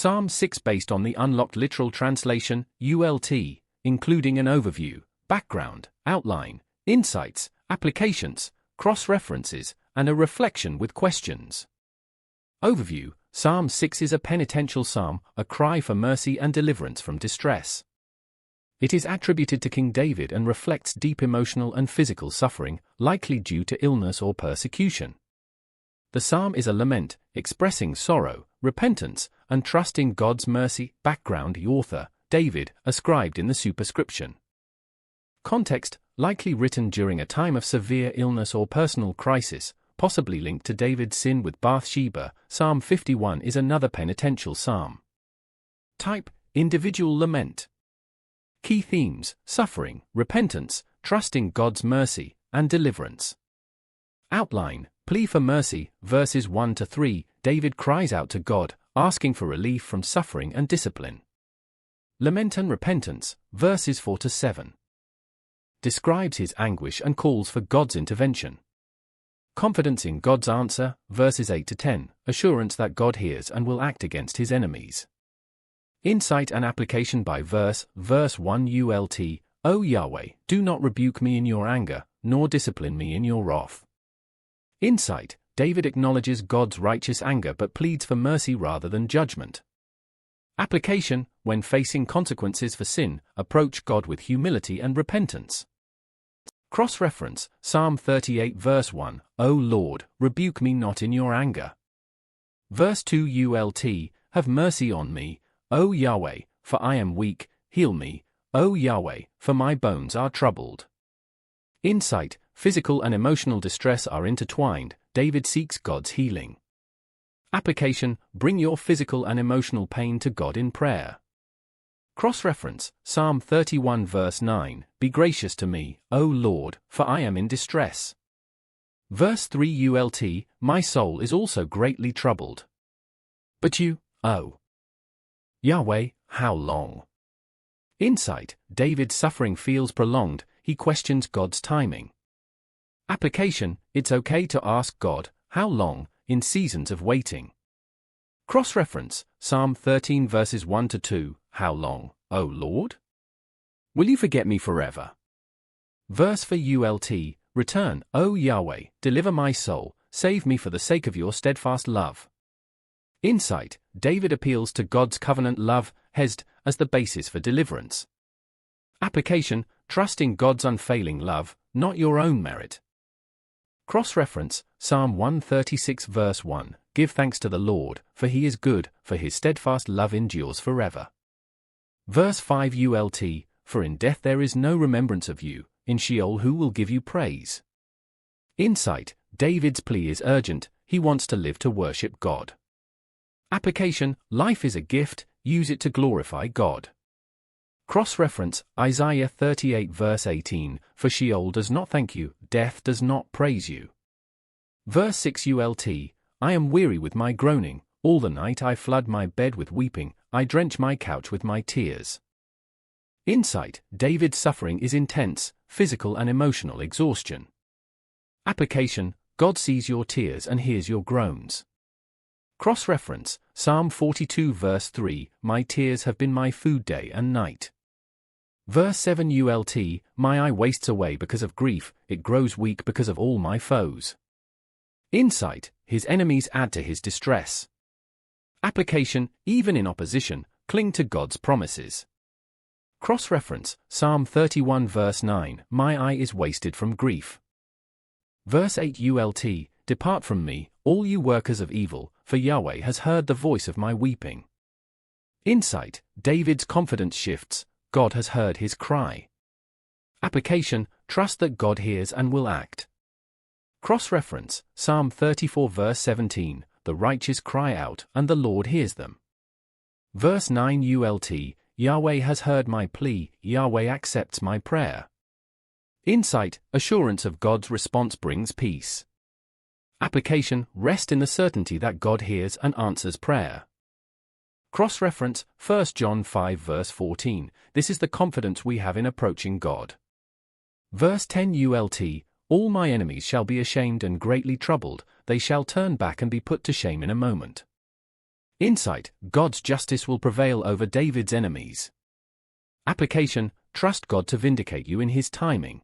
Psalm 6 based on the Unlocked Literal Translation, ULT, including an overview, background, outline, insights, applications, cross-references, and a reflection with questions. Overview: Psalm 6 is a penitential psalm, a cry for mercy and deliverance from distress. It is attributed to King David and reflects deep emotional and physical suffering, likely due to illness or persecution. The psalm is a lament, expressing sorrow, repentance, and trust in God's mercy. Background: the author, David, ascribed in the superscription. Context: likely written during a time of severe illness or personal crisis, possibly linked to David's sin with Bathsheba. Psalm 51 is another penitential psalm. Type: individual lament. Key themes: suffering, repentance, trusting God's mercy, and deliverance. Outline: plea for mercy, verses 1 to 3, David cries out to God, asking for relief from suffering and discipline. Lament and repentance, verses 4 to 7. Describes his anguish and calls for God's intervention. Confidence in God's answer, verses 8 to 10, assurance that God hears and will act against his enemies. Insight and application by verse 1 ULT, O Yahweh, do not rebuke me in your anger, nor discipline me in your wrath. Insight: David acknowledges God's righteous anger but pleads for mercy rather than judgment. Application: when facing consequences for sin, approach God with humility and repentance. Cross-reference: Psalm 38 verse 1, O Lord, rebuke me not in your anger. Verse 2 ULT, have mercy on me, O Yahweh, for I am weak, heal me, O Yahweh, for my bones are troubled. Insight: physical and emotional distress are intertwined, David seeks God's healing. Application: bring your physical and emotional pain to God in prayer. Cross-reference: Psalm 31 verse 9, be gracious to me, O Lord, for I am in distress. Verse 3 ULT, my soul is also greatly troubled. But you, O Yahweh, how long? Insight: David's suffering feels prolonged, he questions God's timing. Application: it's okay to ask God, how long, in seasons of waiting. Cross-reference: Psalm 13 verses 1 to 2, how long, O Lord? Will you forget me forever? Verse for ULT, return, O Yahweh, deliver my soul, save me for the sake of your steadfast love. Insight: David appeals to God's covenant love, hesed, as the basis for deliverance. Application: trust in God's unfailing love, not your own merit. Cross-reference: Psalm 136 verse 1, give thanks to the Lord, for he is good, for his steadfast love endures forever. Verse 5 ULT, for in death there is no remembrance of you, in Sheol who will give you praise? Insight: David's plea is urgent, he wants to live to worship God. Application: life is a gift, use it to glorify God. Cross-reference: Isaiah 38 verse 18, for Sheol does not thank you, death does not praise you. Verse 6 ULT, I am weary with my groaning, all the night I flood my bed with weeping, I drench my couch with my tears. Insight: David's suffering is intense, physical and emotional exhaustion. Application: God sees your tears and hears your groans. Cross-reference: Psalm 42 verse 3, my tears have been my food day and night. Verse 7 ULT, my eye wastes away because of grief, it grows weak because of all my foes. Insight: his enemies add to his distress. Application: even in opposition, cling to God's promises. Cross-reference: Psalm 31 verse 9, my eye is wasted from grief. Verse 8 ULT, depart from me, all you workers of evil, for Yahweh has heard the voice of my weeping. Insight: David's confidence shifts, God has heard his cry. Application: trust that God hears and will act. Cross-reference: Psalm 34 verse 17, the righteous cry out, and the Lord hears them. Verse 9 ULT, Yahweh has heard my plea, Yahweh accepts my prayer. Insight: assurance of God's response brings peace. Application: rest in the certainty that God hears and answers prayer. Cross-reference: 1 John 5 verse 14, this is the confidence we have in approaching God. Verse 10 ULT, all my enemies shall be ashamed and greatly troubled, they shall turn back and be put to shame in a moment. Insight: God's justice will prevail over David's enemies. Application: trust God to vindicate you in His timing.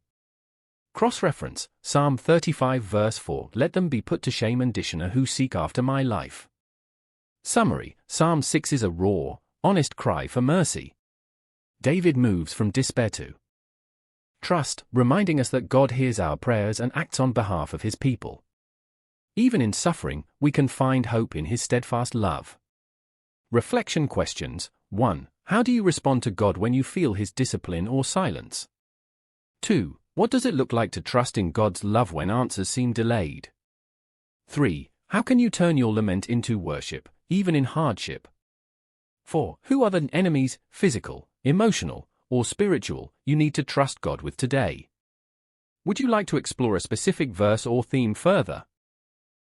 Cross-reference: Psalm 35 verse 4, let them be put to shame and dishonor who seek after my life. Summary: Psalm 6 is a raw, honest cry for mercy. David moves from despair to trust, reminding us that God hears our prayers and acts on behalf of His people. Even in suffering, we can find hope in His steadfast love. Reflection questions: 1. How do you respond to God when you feel His discipline or silence? 2. What does it look like to trust in God's love when answers seem delayed? 3. How can you turn your lament into worship, even in hardship? 4. Who are the enemies, physical, emotional, or spiritual, you need to trust God with today? Would you like to explore a specific verse or theme further?